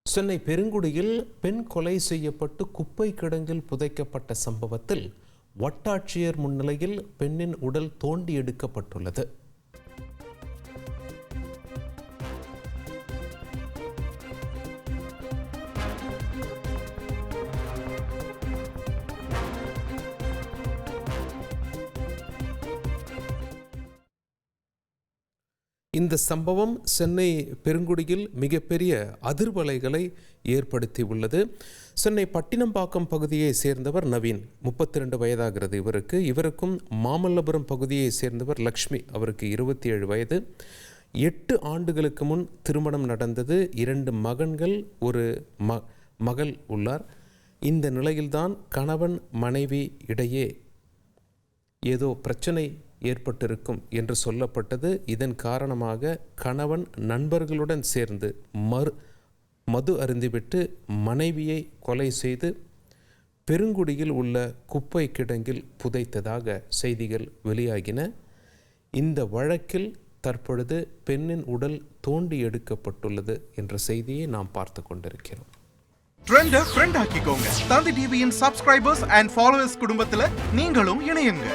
சென்னை பெருங்குடியில் பெண் கொலை செய்யப்பட்டு குப்பை கிடங்கில் புதைக்கப்பட்ட சம்பவத்தில் வட்டாட்சியர் முன்னிலையில் பெண்ணின் உடல் தோண்டி எடுக்கப்பட்டுள்ளது. இந்த சம்பவம் சென்னை பெருங்குடியில் மிகப்பெரிய அதிர்வலைகளை ஏற்படுத்தியுள்ளது. சென்னை பட்டினம்பாக்கம் பகுதியை சேர்ந்தவர் நவீன், 32 வயதாகிறது இவருக்கும் மாமல்லபுரம் பகுதியை சேர்ந்தவர் லக்ஷ்மி, அவருக்கு 27 வயது. 8 ஆண்டுகளுக்கு முன் திருமணம் நடந்தது. 2 மகன்கள், ஒரு மகள் உள்ளார். இந்த நிலையில்தான் கணவன் மனைவி இடையே ஏதோ பிரச்சனை ஏற்பட்டிருக்கும் என்று சொல்லப்பட்டது. இதன் காரணமாக கணவன் நண்பர்களுடன் சேர்ந்து மது அருந்திவிட்டு மனைவியை கொலை செய்து பெருங்குடியில் உள்ள குப்பை கிடங்கில் புதைத்ததாக செய்திகள் வெளியாகின. இந்த வழக்கில் தற்பொழுது பெண்ணின் உடல் தோண்டி எடுக்கப்பட்டுள்ளது என்ற செய்தியை நாம் பார்த்து கொண்டிருக்கிறோம். ட்ரெண்டை ஃப்ரெண்ட் ஆக்கிக்கோங்க. தந்தி டிவியின் சப்ஸ்கிரைபர்ஸ் அண்ட் ஃபாலோவர்ஸ் குடும்பத்தில் நீங்களும் இணையுங்க.